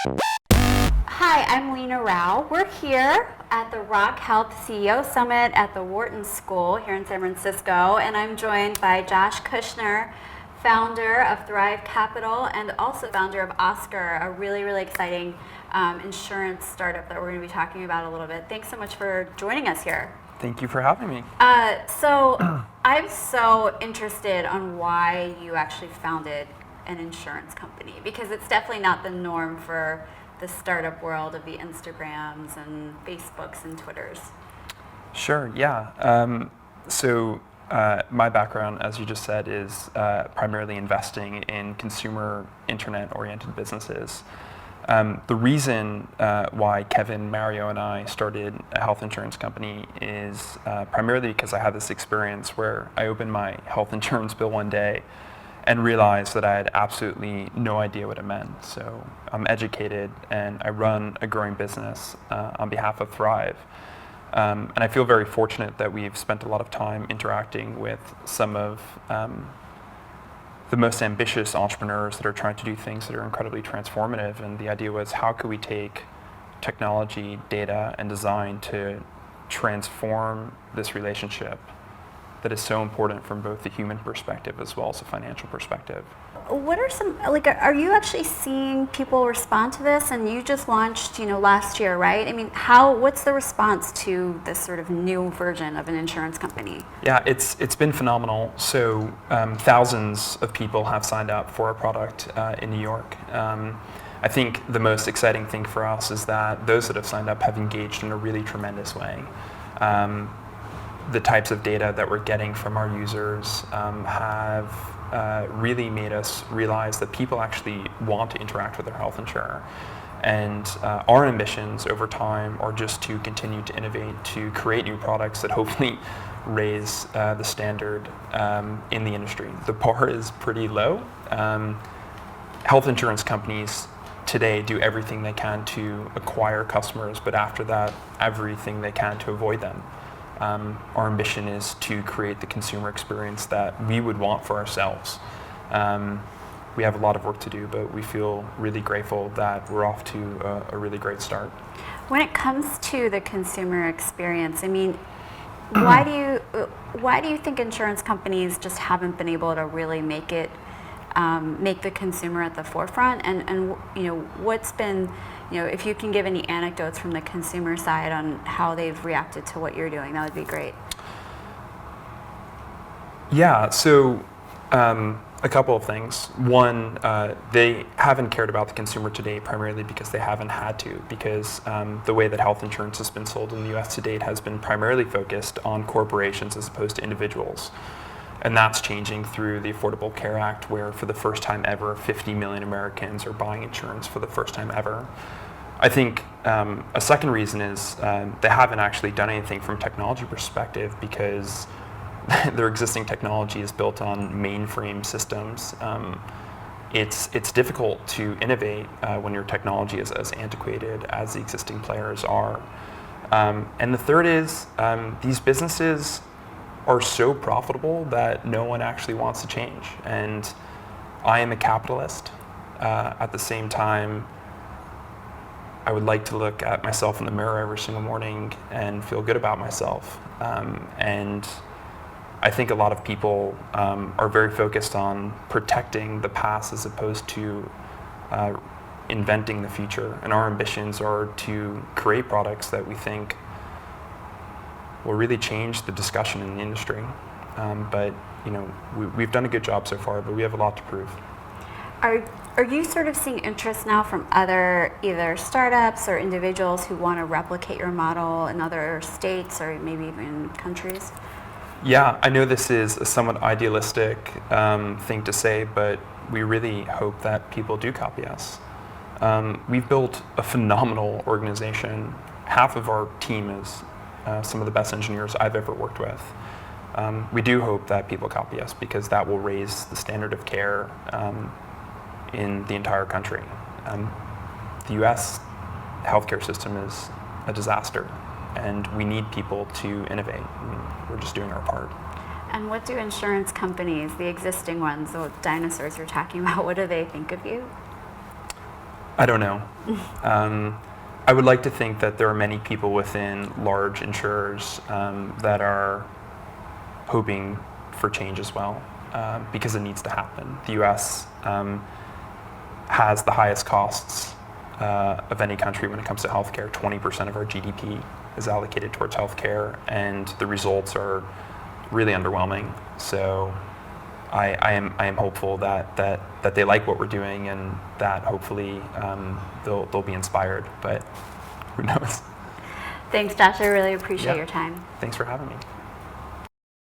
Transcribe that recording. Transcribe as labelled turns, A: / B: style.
A: Hi, I'm Lena Rao. We're here at the Rock Health CEO Summit at the Wharton School here in San Francisco, and I'm joined by Josh Kushner, founder of Thrive Capital and also founder of Oscar, a really, really exciting insurance startup that we're going to be talking about a little bit. Thanks so much for joining us here.
B: Thank you for having me.
A: So I'm so interested on why you actually founded an insurance company, because it's definitely not the norm for the startup world of the Instagrams and Facebooks and Twitters.
B: Sure, yeah. My background, as you just said, is primarily investing in consumer internet-oriented businesses. The reason why Kevin, Mario, and I started a health insurance company is primarily because I had this experience where I opened my health insurance bill one day and realized that I had absolutely no idea what it meant. So I'm educated and I run a growing business on behalf of Thrive. And I feel very fortunate that we've spent a lot of time interacting with some of the most ambitious entrepreneurs that are trying to do things that are incredibly transformative. And the idea was, how could we take technology, data, and design to transform this relationship that is so important from both the human perspective as well as the financial perspective.
A: What are some, are you actually seeing people respond to this? And you just launched, last year, right? I mean, what's the response to this sort of new version of an insurance company?
B: Yeah, it's been phenomenal. So thousands of people have signed up for our product in New York. I think the most exciting thing for us is that those that have signed up have engaged in a really tremendous way. The types of data that we're getting from our users have really made us realize that people actually want to interact with their health insurer. And our ambitions over time are just to continue to innovate, to create new products that hopefully raise the standard in the industry. The bar is pretty low. Health insurance companies today do everything they can to acquire customers, but after that, everything they can to avoid them. Our ambition is to create the consumer experience that we would want for ourselves. We have a lot of work to do, but we feel really grateful that we're off to a really great start.
A: When it comes to the consumer experience, I mean, why do you think insurance companies just haven't been able to really make the consumer at the forefront? And what's been, if you can give any anecdotes from the consumer side on how they've reacted to what you're doing, that would be great.
B: Yeah, so a couple of things. One, they haven't cared about the consumer today primarily because they haven't had to, because the way that health insurance has been sold in the US to date has been primarily focused on corporations as opposed to individuals. And that's changing through the Affordable Care Act, where for the first time ever, 50 million Americans are buying insurance for the first time ever. I think a second reason is they haven't actually done anything from a technology perspective because their existing technology is built on mainframe systems. It's difficult to innovate when your technology is as antiquated as the existing players are. And the third is these businesses are so profitable that no one actually wants to change. And I am a capitalist. At the same time, I would like to look at myself in the mirror every single morning and feel good about myself. And I think a lot of people are very focused on protecting the past as opposed to inventing the future. And our ambitions are to create products that we think will really change the discussion in the industry. But we've done a good job so far, but we have a lot to prove.
A: Are you sort of seeing interest now from other either startups or individuals who want to replicate your model in other states or maybe even countries?
B: Yeah, I know this is a somewhat idealistic thing to say, but we really hope that people do copy us. We've built a phenomenal organization. Half of our team is some of the best engineers I've ever worked with. We do hope that people copy us because that will raise the standard of care in the entire country. The US healthcare system is a disaster, and we need people to innovate. We're just doing our part.
A: And what do insurance companies, the existing ones, the dinosaurs you're talking about, what do they think of you?
B: I don't know. I would like to think that there are many people within large insurers that are hoping for change as well, because it needs to happen. The U.S. Has the highest costs of any country when it comes to healthcare. 20% of our GDP is allocated towards healthcare, and the results are really underwhelming. So I am hopeful that they like what we're doing, and that hopefully they'll be inspired. But who knows?
A: Thanks, Josh. I really appreciate
B: Yeah.
A: your time.
B: Thanks for having me.